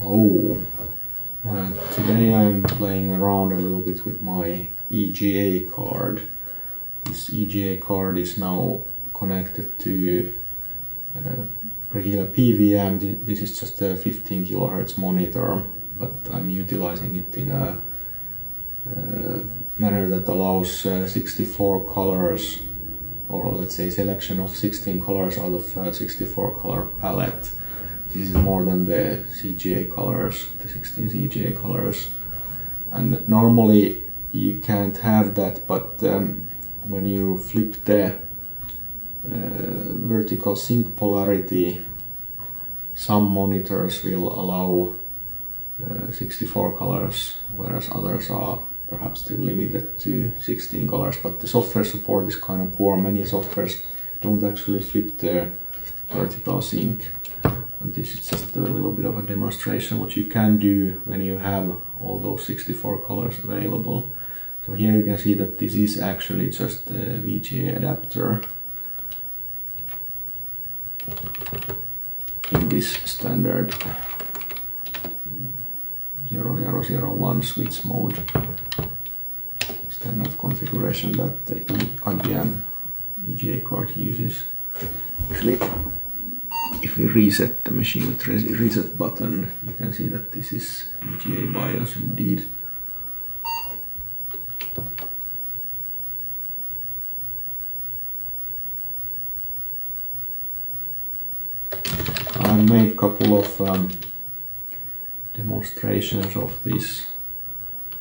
Hello. Today I'm playing around a little bit with my EGA card. This EGA card is now connected to regular PVM. This is just a 15 kHz monitor, but I'm utilizing it in a manner that allows 64 colors, or let's say selection of 16 colors out of 64 color palette. This is more than the CGA colors, the 16 CGA colors. And normally you can't have that, but when you flip the vertical sync polarity, some monitors will allow 64 colors, whereas others are perhaps still limited to 16 colors. But the software support is kind of poor. Many softwares don't actually flip the vertical sync. And this is just a little bit of a demonstration what you can do when you have all those 64 colors available. So here you can see that this is actually just a VGA adapter in this standard 0001 switch mode, standard configuration that the IBM EGA card uses. Actually, if we reset the machine with reset button, you can see that this is EGA BIOS indeed. I made a couple of demonstrations of this.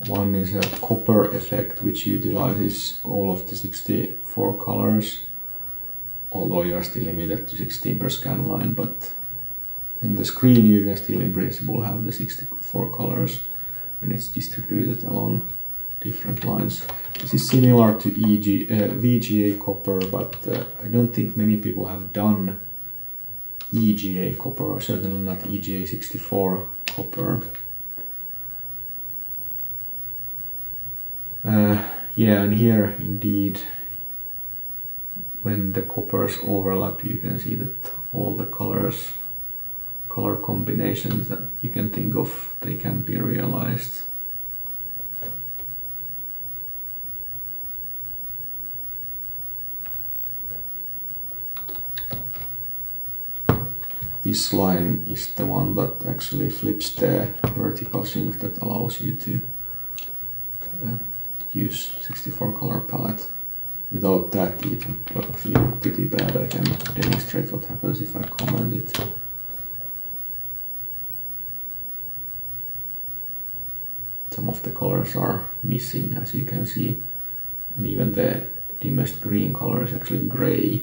One is a copper effect, which utilizes all of the 64 colors, although you are still limited to 16 per scan line, but in the screen you can still in principle have the 64 colors and it's distributed along different lines. This is similar to VGA copper, but I don't think many people have done EGA copper, or certainly not EGA64 copper. Yeah, and here indeed, when the coppers overlap, you can see that all the color combinations that you can think of, they can be realized. This line is the one that actually flips the vertical sync that allows you to use 64 color palette. Without that, it would actually look pretty bad. I can demonstrate what happens if I comment it. Some of the colors are missing, as you can see, and even the dimmest green color is actually gray.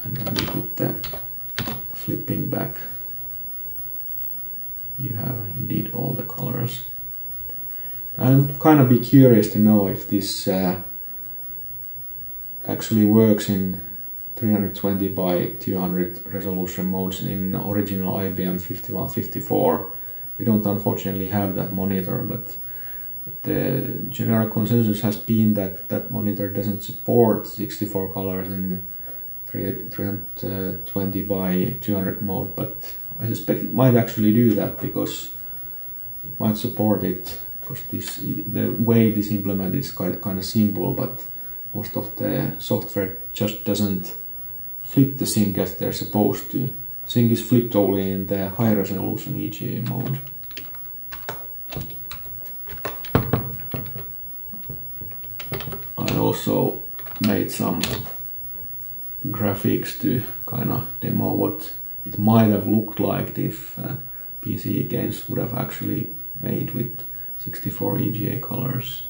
And when you put the flipping back, you have indeed all the colors. I'm kind of be curious to know if this actually works in 320 by 200 resolution modes in original IBM 5154. We don't unfortunately have that monitor, but the general consensus has been that that monitor doesn't support 64 colors in 320 by 200 mode, but I suspect it might actually do that because it might support it. Because the way this implemented is kind of simple, but most of the software just doesn't flip the sync as they're supposed to. Sync is flipped only in the high resolution EGA mode. I also made some graphics to kind of demo what it might have looked like if PC games would have actually made with 64 EGA colors.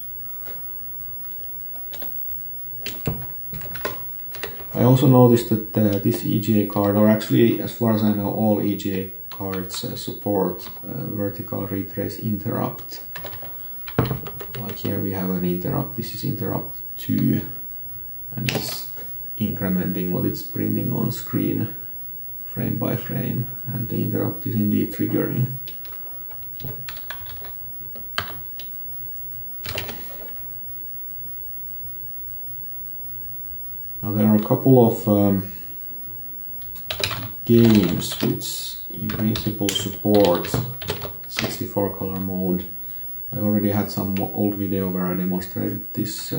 I also noticed that this EGA card, or actually as far as I know all EGA cards support vertical retrace interrupt. Like here we have an interrupt, this is interrupt 2, and it's incrementing what it's printing on screen frame by frame, and the interrupt is indeed triggering. Now there are a couple of games which in principle support 64 color mode. I already had some old video where I demonstrated this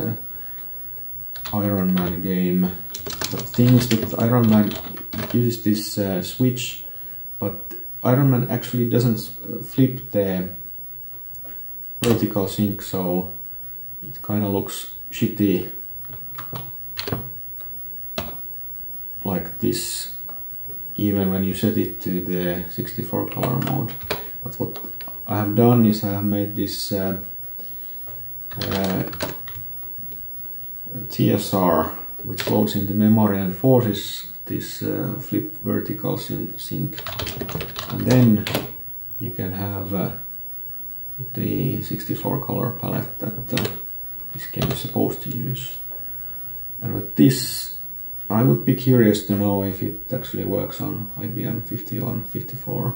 Ironman game. The thing is that Ironman uses this switch, but Ironman actually doesn't flip the vertical sync, so it kind of looks shitty like this, even when you set it to the 64 color mode. But what I have done is I have made this TSR which loads in the memory and forces this flip vertical sync, and then you can have the 64 color palette that this game is supposed to use. And with this, I would be curious to know if it actually works on IBM 5154.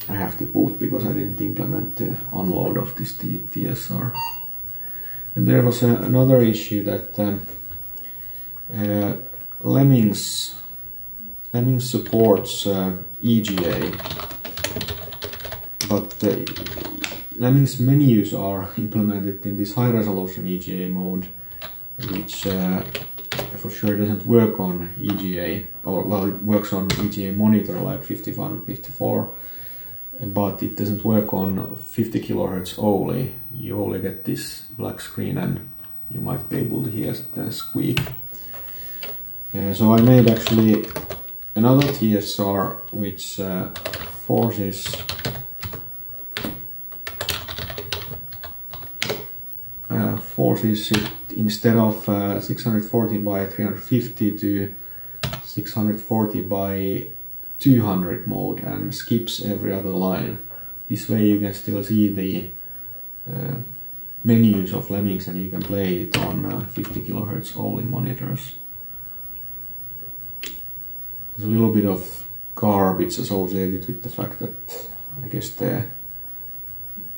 I have to boot because I didn't implement the unload of this TSR. And there was another issue that Lemmings supports EGA, but Lemmings menus are implemented in this high resolution EGA mode, which for sure doesn't work on EGA, or well, it works on EGA monitor like 5154, but it doesn't work on 50 kHz only. You only get this black screen and you might be able to hear the squeak. So I made actually another TSR which forces it instead of 640 by 350 to 640 by 200 mode and skips every other line. This way you can still see the menus of Lemmings and you can play it on 50 kHz only monitors. There's a little bit of garbage associated with the fact that I guess the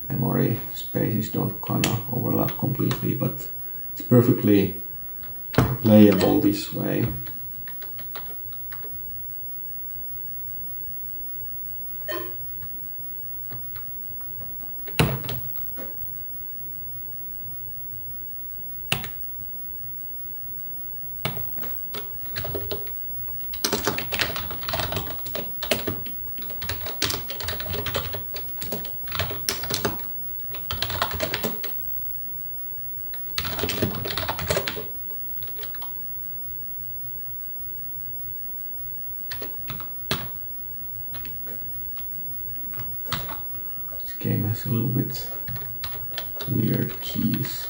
memory spaces don't kind of overlap completely, but it's perfectly playable this way. Game has a little bit weird keys.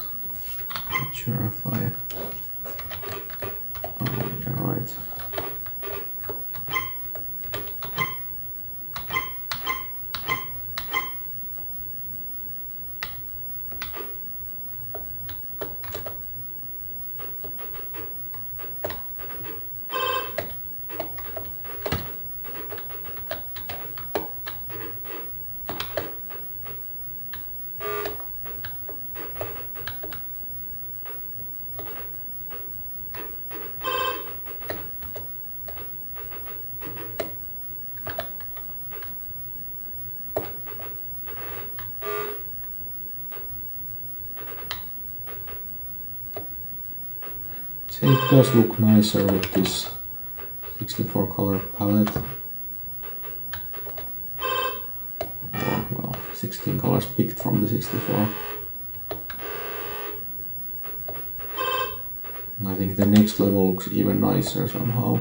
Not sure if I... Oh yeah, right. It does look nicer with this 64 color palette, or well, 16 colors picked from the 64. And I think the next level looks even nicer somehow.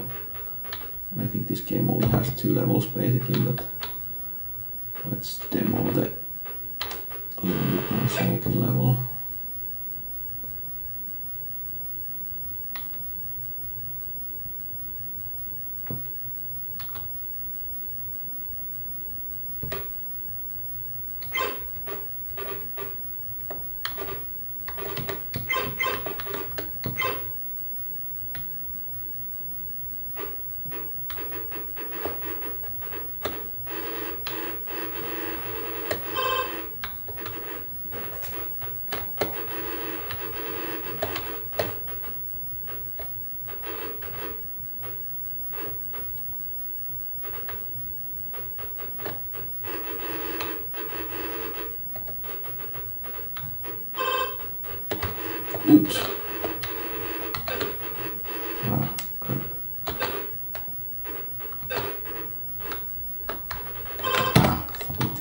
And I think this game only has 2 levels basically, but let's demo the a little bit nicer looking level. Oops. Ah, crap. Ah, fuck it.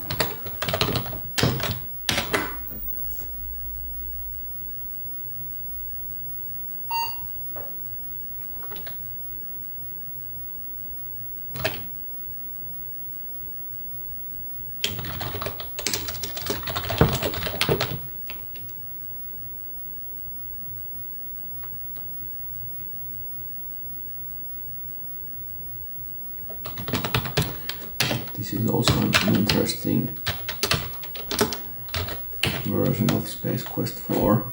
This is also an interesting version of Space Quest 4.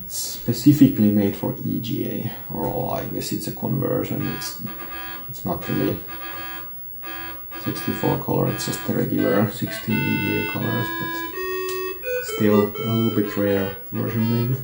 It's specifically made for EGA, or I guess it's a conversion. It's not really 64 color, it's just the regular 16 EGA colors, but still a little bit rare version maybe.